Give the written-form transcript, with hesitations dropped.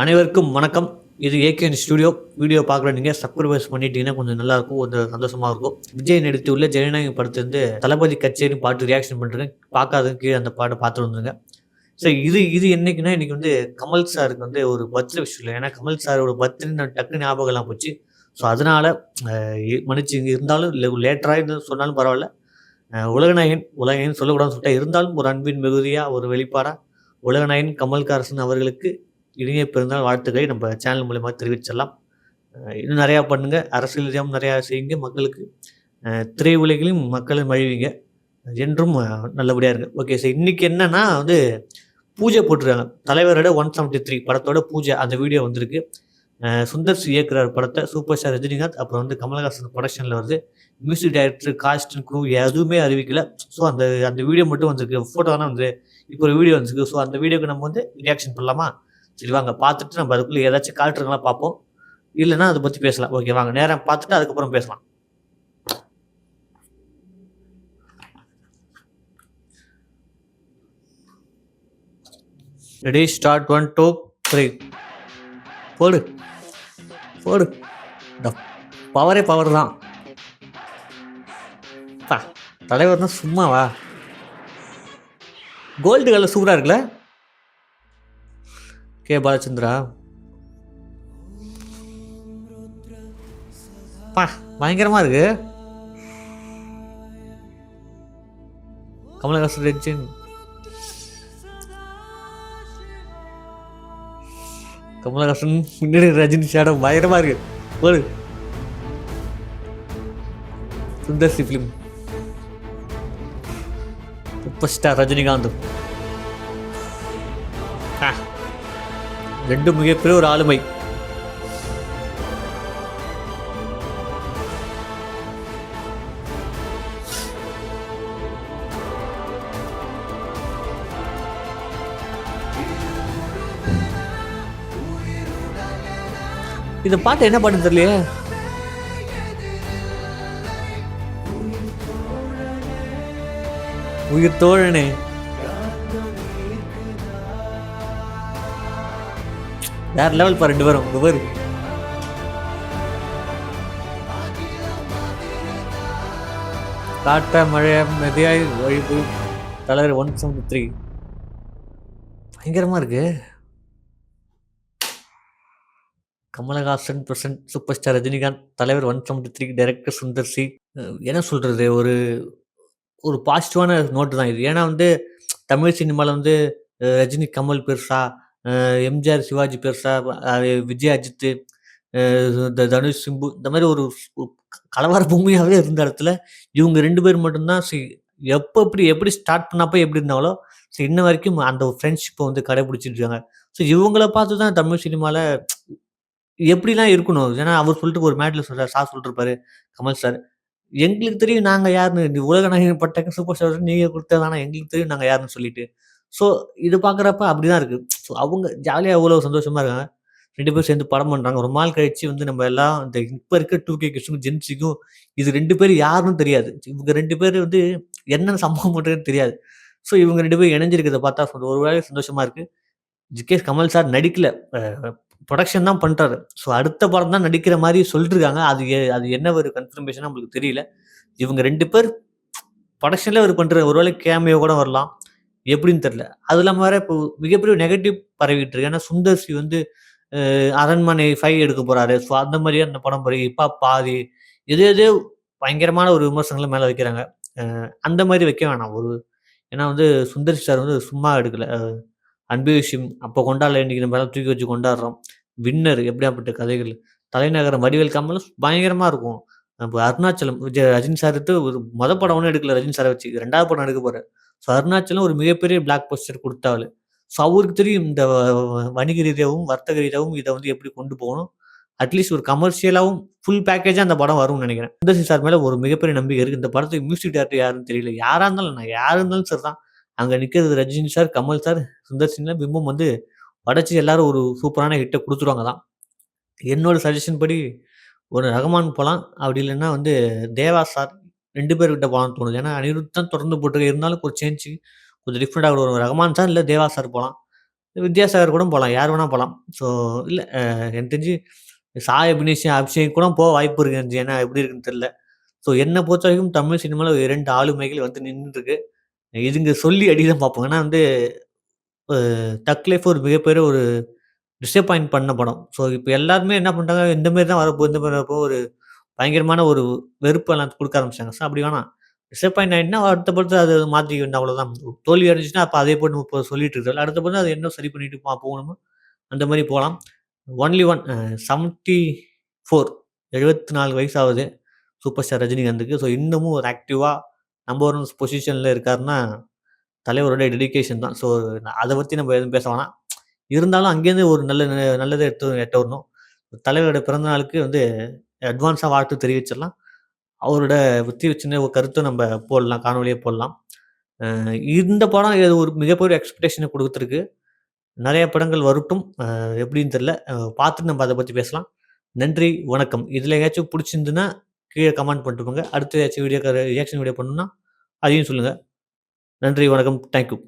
அனைவருக்கும் வணக்கம். இது ஏகேஎன் ஸ்டுடியோ. வீடியோ பார்க்குற நீங்க சப்ஸ்கிரைபர்ஸ் பண்ணிட்டீங்கன்னா கொஞ்சம் நல்லாயிருக்கும். கொஞ்சம் சந்தோஷமா இருக்கும். விஜய் நடித்துள்ள ஜனநாயகன் படத்துலருந்து தளபதி கச்சேரி பாட்டு ரியாக்ஷன் பண்றேன். பார்க்காதவங்க கீழ அந்த பாட்ட பார்த்துட்டு வந்துருங்க. சரி இது இது என்னைக்குன்னா, இன்னைக்கு வந்து கமல் சாருக்கு வந்து ஒரு பர்த்டே விஷ் இல்ல. ஏன்னா கமல் சாரோட பர்த்டேன்னு டக்குனு ஞாபகம் எல்லாம் போச்சு. ஸோ அதனால அ மன்னிச்சுங்க இருந்தாலும் லேட்டரா சொன்னாலும் பரவால்ல. உலகநாயகன் சொல்லக்கூடாதுன்னு சொல்லிட்டேன். இருந்தாலும் ஒரு அன்பின் மிகுதியா, ஒரு வெளிப்பாடா உலகநாயகன் கமல்ஹாசன் அவர்களுக்கு இனிய பிறந்தநாள் வாழ்த்துக்களை நம்ம சேனல் மூலியமா தெரிவிச்சிடலாம். இன்னும் நெறையா பண்ணுங்க. அரசியல் ரீதியாவும் நெறையா செய்யுங்க மக்களுக்கு. திரையுலகிலும் மக்களை மகிழ்விங்க. என்றும் நல்லபடியா இருங்க. Okay sir. இன்னைக்கு என்னன்னா வந்து பூஜை போட்டுருக்காங்க. தலைவரோட 173 படத்தோட பூஜை அந்த வீடியோ வந்திருக்கு. சுந்தர் சி இயக்குறார் படத்த. சூப்பர் ஸ்டார் ரஜினிகாந்த், அப்புறம் வந்து கமலஹாசன் புரொடக்ஷன்ல வருது. Music director, cast and crew எதுவுமே அறிவிக்கல. ஸோ அந்த அந்த வீடியோ மட்டும் வந்திருக்கு. ஃபோட்டோ தானே வந்து இப்போ ஒரு வீடியோ வந்திருக்கு. ஸோ அந்த வீடியோக்கு நம்ம வந்து ரியாக்ஷன் பண்ணலாமா? சரி வாங்க பார்த்துட்டு நம்ம அதுக்குள்ள ஏதாச்சும் காட்டுறாங்களா பார்ப்போம். இல்லன்னா அத பத்தி பேசலாம். ஓகே வாங்க. நேரா பார்த்துட்டு அதுக்கப்புறம் பேசலாம். ரெடி ஸ்டார்ட் 1, 2, 3 போடு, போடு. இந்த பவரே பவர் தான். அப்பா! தலைவர்னா சும்மாவா? கோல்டு கலர் சூப்பரா இருக்குல்ல? கே. பாலச்சந்திரா. அப்பா! பயங்கரமா இருக்கு. கமலஹாசன் ரெஜின். கமலஹாசன் முன்னாடி ரஜினி ஷேடோ பயங்கரமா இருக்கு. போடு. Sundar C film. Super star Rajinikanth. ரெண்டு மிகப்பெரிய ஒரு ஆளுமை. இந்த பாட்டு என்ன பாட்டுன்னு தெரியலையே. உயிர் தோழனே. வேற லெவல் பா ரெண்டு பேரும். பாரு. காட்ட மழை மெதியாய் ஒழிப்பு தலைவர் 173 பயங்கரமா இருக்கு. Kamal Haasan present super star Rajinikanth, தலைவர் 173, டைரக்டர் சுந்தர் சி. என்ன சொல்றது? ஒரு ஒரு பாசிட்டிவான நோட்டு தான் இது. ஏன்னா வந்து தமிழ் சினிமால வந்து ரஜினி, கமல் பெருசா, எம்ஜிஆர், சிவாஜி பெருசா, விஜய், அஜித்து, தனுஷ், சிம்பு இந்த மாரி ஒரு கலவர பூமியாவே இருந்த இடத்துல, இவங்க 2 பேர் மட்டும் தான் எப்படி ஸ்டார்ட் பண்ணப்ப எப்படி இருந்தாங்களோ, இன்ன வரைக்கும் அந்த ஃப்ரெண்ட்ஷிப்ப வந்து கடைபிடிச்சுட்டு இருக்காங்க. இவங்கள பார்த்து தான் தமிழ் சினிமால எப்படிலாம் இருக்கணும். ஏன்னா அவர் சொல்லிட்டு ஒரு மேடைல சொல்றாரு. சார் சொல்லிருப்பாரு, கமல் சார். எங்களுக்கு தெரியும் நாங்க யாருன்னு. நீ உலக நாயகன் பட்டத்துக்கு சூப்பர் ஸ்டார் நீங்க குடுத்தது ஆனா எங்களுக்கு தெரியும் நாங்க யாருன்னு சொல்லிட்டு. ஸோ இது பார்க்குறப்ப அப்படிதான் இருக்கு. அவங்க ஜாலியா எவ்வளோ சந்தோஷமா இருக்காங்க. 2 பேரும் சேர்ந்து படம் பண்றாங்க. ரொம்ப நாள் கழிச்சு வந்து நம்ம எல்லாம் இந்த இப்ப இருக்க 2கே கிட்ஸுக்கும், ஜென்ஸுக்கும் இது 2 பேரும் யாருன்னு தெரியாது. இவங்க 2 பேரு வந்து என்ன சம்பவம் பண்றதுன்னு தெரியாது. இவங்க 2 பேரும் இணைஞ்சிருக்கிறத பார்த்தா ஒரு வேளை சந்தோஷமா இருக்கு. கமல் சார் நடிக்கல. புரொடக்ஷன் தான் பண்றாரு. அடுத்த படம் தான் நடிக்கிற மாரி சொல்லிட்டுருக்காங்க. அது என்ன ஒரு கன்ஃபர்மேஷனா நம்மளுக்கு தெரியல. இவங்க 2 பேர் புரொடக்ஷன்ல அவரு பண்ற ஒரு வேளை கேமியோ கூட வரலாம். எப்படின்னு தெரியல. அது இல்லாம வேற இப்போ மிகப்பெரிய நெகட்டிவ் பரவிட்டு இருக்கு. ஏன்னா சுந்தர் சி வந்து அரண்மனை 5 எடுக்க போறாரு. அந்த மாரியே அந்த படம் இப்ப பாதி எதேதோ பயங்கரமான ஒரு விமர்சனங்கள மேல வைக்கிறாங்க. அந்த மாரி வைக்க வேணாம். ஏன்னா வந்து சுந்தர் சி சார் வந்து சும்மா எடுக்கல. அன்பே விஷயம் அப்ப கொண்டாடல இன்னைக்கு நம்ம எல்லாம் தூக்கி வச்சு கொண்டாடுறோம். வின்னர் எப்படியாப்பட்ட கதைகள். தலைநகரம் வடிவேல் கமலும் பயங்கரமா இருக்கும். நம்ம அருணாச்சலம் ரஜினி சார் எடுத்து ஒரு படம் ஒண்ணும் எடுக்கல ரஜினி சார வச்சு. 2வது படம் எடுக்க போறாரு. அருணாச்சலம் ஒரு மிகப்பெரிய பிளாக் பஸ்டர் குடுத்த ஆளு. அவருக்கு தெரியும் இந்த வணிக ரீதியாவும், வர்த்தக ரீதியாவும் இத வந்து எப்படி கொண்டு போகணும். அட்லீஸ்ட் ஒரு கமர்ஷியலாவும் ஃபுல் பேக்கேஜா அந்த படம் வரும்னு நெனைக்கிறேன். சுந்தர் சி சார் மேல ஒரு மிகப்பெரிய நம்பிக்கை இருக்கு. இந்த படத்துக்கு மியூசிக் டைரக்டர் யாருன்னு தெரியல. யாரா இருந்தாலும் என்ன, யாரு இருந்தாலும் சரிதான். அங்க நிக்கிறது ரஜினி சார், கமல் சார், சுந்தர் சின்ல பிம்பம் வந்து படைச்சு எல்லாரும் ஒரு சூப்பரான ஹிட்ட குடுத்துருவாங்க தான். என்னோட சஜஷன் படி ஒரு ரஹ்மான் போலாம். அப்படி இல்லன்னா வந்து தேவா சார் 2 பேர்கிட்ட போலான்னு தோணுது. ஏன்னா அனிருத் தான் தொடர்ந்து போட்டு இருந்தாலும் ஒரு சேஞ்ச் கொஞ்சம் டிஃபரெண்ட்டா ஒரு ரஹ்மான் சார் இல்ல தேவா சார் போலாம். வித்யாசாகர் கூட போலாம். யார் வேணா போலாம். ஸோ இல்ல எனக்கு தெரிஞ்சு சாய் அபிஷேக் கூட வாய்ப்பு இருக்கு எனக்கு. ஏன்னா எப்படி இருக்குன்னு தெரியல. ஸோ என்ன பொறுத்தவரைக்கும் தமிழ் சினிமால 2 ஆளுமைகள் வந்து நின்னுட்டுருக்கு. இதுங்க சொல்லி அடி தான் பார்ப்போம். ஏன்னா வந்து அ தக் லைஃப் ஒரு மிகப்பெரிய ஒரு டிசப்பாயிண்ட் பண்ண படம். ஸோ இப்ப எல்லாருமே என்ன பண்ட்டாங்க, இந்த மாரி தான் வரப்போகுது, இந்த மாரி வரப்போகுது ஒரு பயங்கரமான ஒரு வெறுப்பெல்லாம் குடுக்க ஆரம்பிச்சுட்டாங்க. ஸோ அப்படி வேணாம். டிசப்பாயிண்ட் ஆயிட்டுனா அடுத்த படத்துல அத மாத்திக்க வேண்டியது அவ்வளோதான். தோல்வி அடைஞ்சுச்சுன்னா, அப்ப அதே போட்டு இப்ப சொல்லிட்டு இருக்கிறது. அடுத்த படம் அத இன்னும் சரி பண்ணிட்டு போகணுமோ, அந்த மாரி போலாம். ஒன்லி ஒன் 74 74 வயசு ஆகுது. Super star ரஜினிகாந்துக்கு. ஸோ இன்னமும் ஒரு ஆக்டிவா நம்பர் 1 பொசிஷன்ல இருக்காருன்னா, தலைவருடைய டெடிகேஷன் தான். ஸோ அத பத்தி நம்ம எதுவும் பேச வேணாம். இருந்தாலும் அங்கேருந்து ஒரு நல்லத எட்டு வரணும். தலைவரோட பிறந்த நாளுக்கு வந்து அட்வான்ஸா வாழ்த்து தெரிவிச்சிடலாம். அவரோட பத்தி சின்ன ஒரு கருத்தும் நம்ம போடலாம். காணொளியா போடலாம். அ இந்த படம் இது ஒரு மிகப்பெரிய எக்ஸ்பெக்டேஷன குடுத்துருக்கு. நெறைய படங்கள் வரட்டும். எப்படின்னு தெரியல. பார்த்துட்டு நம்ம அத பத்தி பேசலாம். நன்றி, வணக்கம். இதுல எங்கேயாச்சும் புடிச்சிருந்ததுன்னா, கீழ கமெண்ட் பண்ணிட்டு போங்க. அடுத்து ஏதாச்சும் ரியாக்ஷன் வீடியோ பண்ணணும்னா, அதையும் சொல்லுங்க. நன்றி, வணக்கம். Thank you.